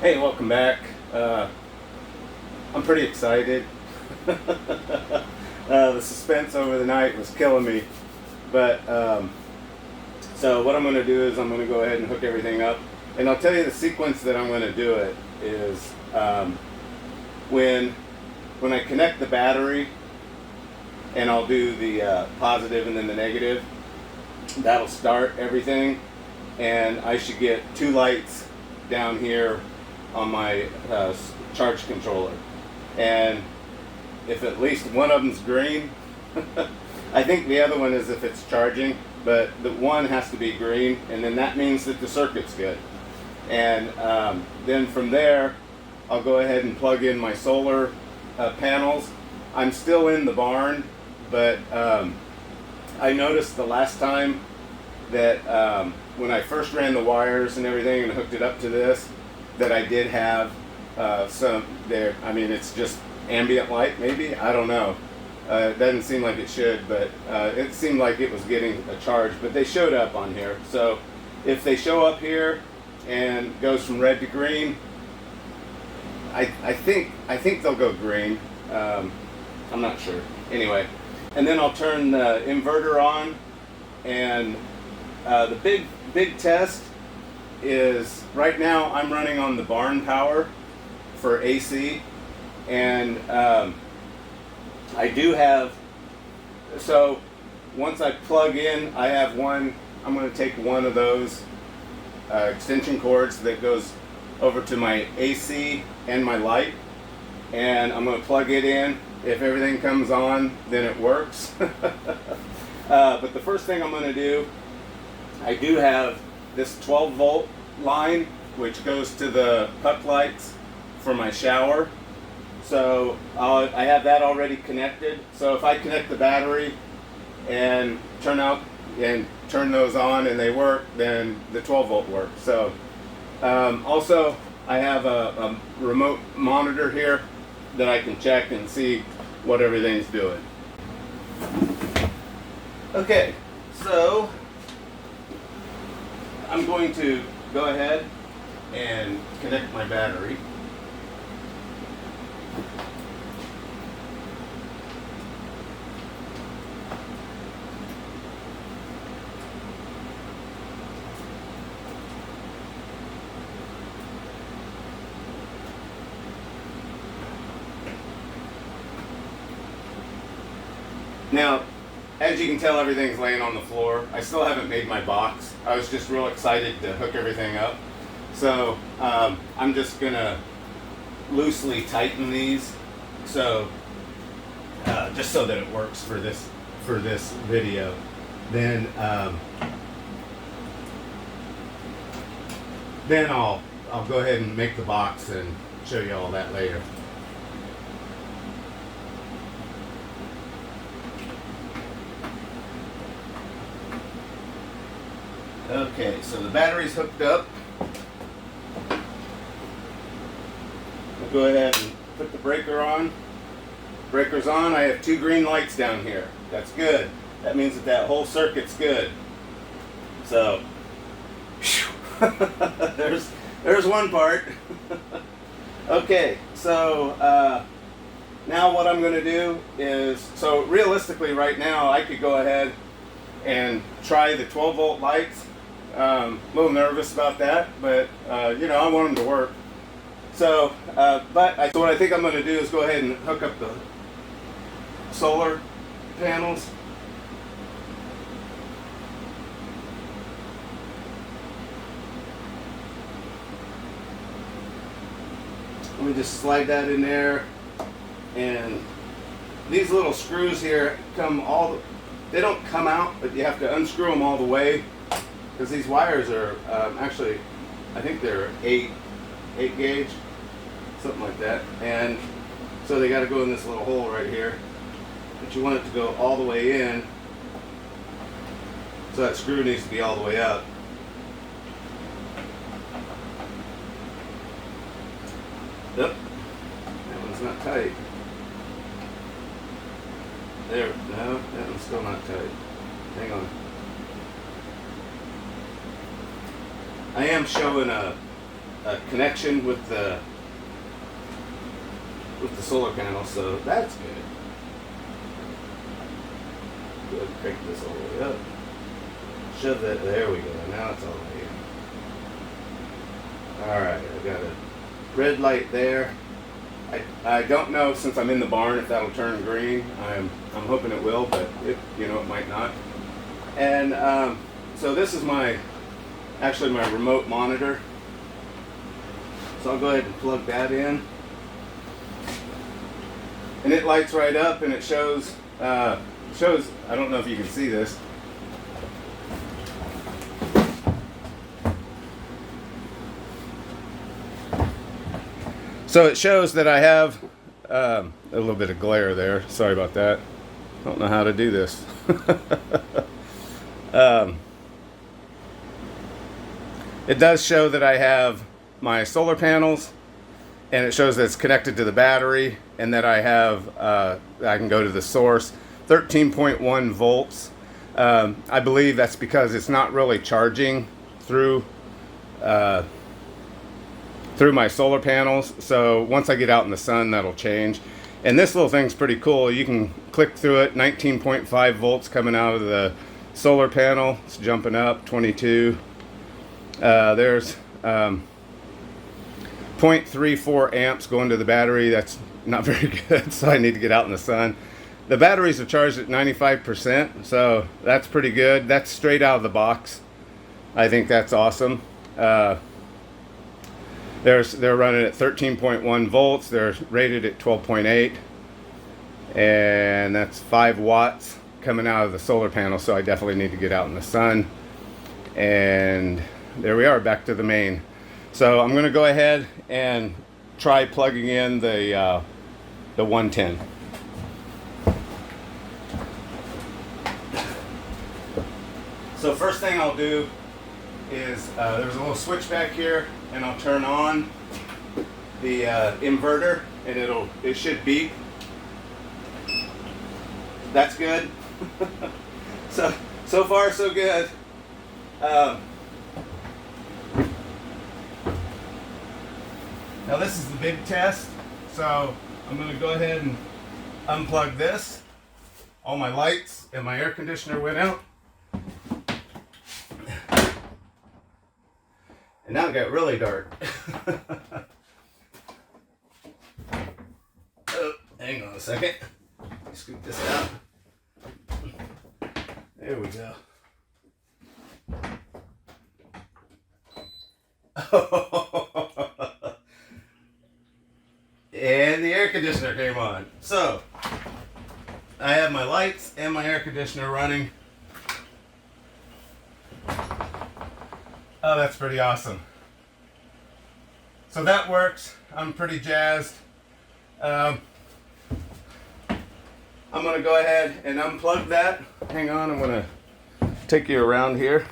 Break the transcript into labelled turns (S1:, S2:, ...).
S1: Hey, welcome back. I'm pretty excited. The suspense over the night was killing me. But, so what I'm going to do is I'm going to go ahead and hook everything up. And I'll tell you the sequence that I'm going to do it is when I connect the battery, and I'll do the positive and then the negative, that'll start everything. And I should get two lights down here on my charge controller, and if at least one of them's green, I think the other one is if it's charging, but the one has to be green, and then that means that the circuit's good. And then from there, I'll go ahead and plug in my solar panels. I'm still in the barn, but I noticed the last time that when I first ran the wires and everything and hooked it up to this, that I did have some there. I mean, it's just ambient light, maybe, I don't know. It doesn't seem like it should, but it seemed like it was getting a charge, but they showed up on here. So if they show up here and goes from red to green, I think they'll go green. I'm not sure. Anyway, and then I'll turn the inverter on, and the big test is right now I'm running on the barn power for AC, and I do have, so once I plug in, I have one, I'm going to take one of those extension cords that goes over to my AC and my light, and I'm going to plug it in. If everything comes on, then it works. But the first thing I'm going to do, I do have this 12 volt line which goes to the puck lights for my shower. So I have that already connected. So if I connect the battery and turn those on and they work, then the 12 volt works. So also I have a remote monitor here that I can check and see what everything's doing. Okay, so I'm going to go ahead and connect my battery. Now, as you can tell, everything's laying on the floor. I still haven't made my box. I was just real excited to hook everything up. So I'm just gonna loosely tighten these, so just so that it works for this video. Then I'll go ahead and make the box and show you all that later. Okay, so the battery's hooked up. I'll go ahead and put the breaker on. Breaker's on. I have two green lights down here. That's good. That means that whole circuit's good. So, there's one part. Okay, so now what I'm going to do is, so realistically right now I could go ahead and try the 12 volt lights. A little nervous about that, but you know, I want them to work. So, so what I think I'm going to do is go ahead and hook up the solar panels. Let me just slide that in there, and these little screws here they don't come out, but you have to unscrew them all the way, because these wires are actually, I think they're 8 gauge, something like that, and so they got to go in this little hole right here, but you want it to go all the way in, so that screw needs to be all the way up. Yep, that one's not tight. There, no, that one's still not tight. Hang on. I am showing a a connection with the solar panel, so that's good. Go ahead and crank this all the way up. Shove that, there we go, now it's all the way in. Alright, I got a red light there. I don't know, since I'm in the barn, if that'll turn green. I'm hoping it will, but it might not. And so this is actually my remote monitor. So I'll go ahead and plug that in. And it lights right up, and it shows, I don't know if you can see this. So it shows that I have a little bit of glare there. Sorry about that. Don't know how to do this. It does show that I have my solar panels, and it shows that it's connected to the battery, and that I have I can go to the source, 13.1 volts. I believe that's because it's not really charging through my solar panels. So once I get out in the sun, that'll change. And this little thing's pretty cool. You can click through it. 19.5 volts coming out of the solar panel. It's jumping up 22. There's 0.34 amps going to the battery. That's not very good, so I need to get out in the sun. The batteries are charged at 95%, so that's pretty good. That's straight out of the box. I think that's awesome. They're running at 13.1 volts. They're rated at 12.8, and that's 5 watts coming out of the solar panel, so I definitely need to get out in the sun. And there we are, back to the main. So I'm going to go ahead and try plugging in the 110. So first thing I'll do is there's a little switch back here, and I'll turn on the inverter, and it should beep. That's good. So far so good. Now this is the big test, so I'm going to go ahead and unplug this. All my lights and my air conditioner went out. And now it got really dark. Oh, hang on a second. Scoop this out. There we go. And the air conditioner came on. So, I have my lights and my air conditioner running. Oh, that's pretty awesome. So that works. I'm pretty jazzed. I'm going to go ahead and unplug that. Hang on, I'm going to take you around here.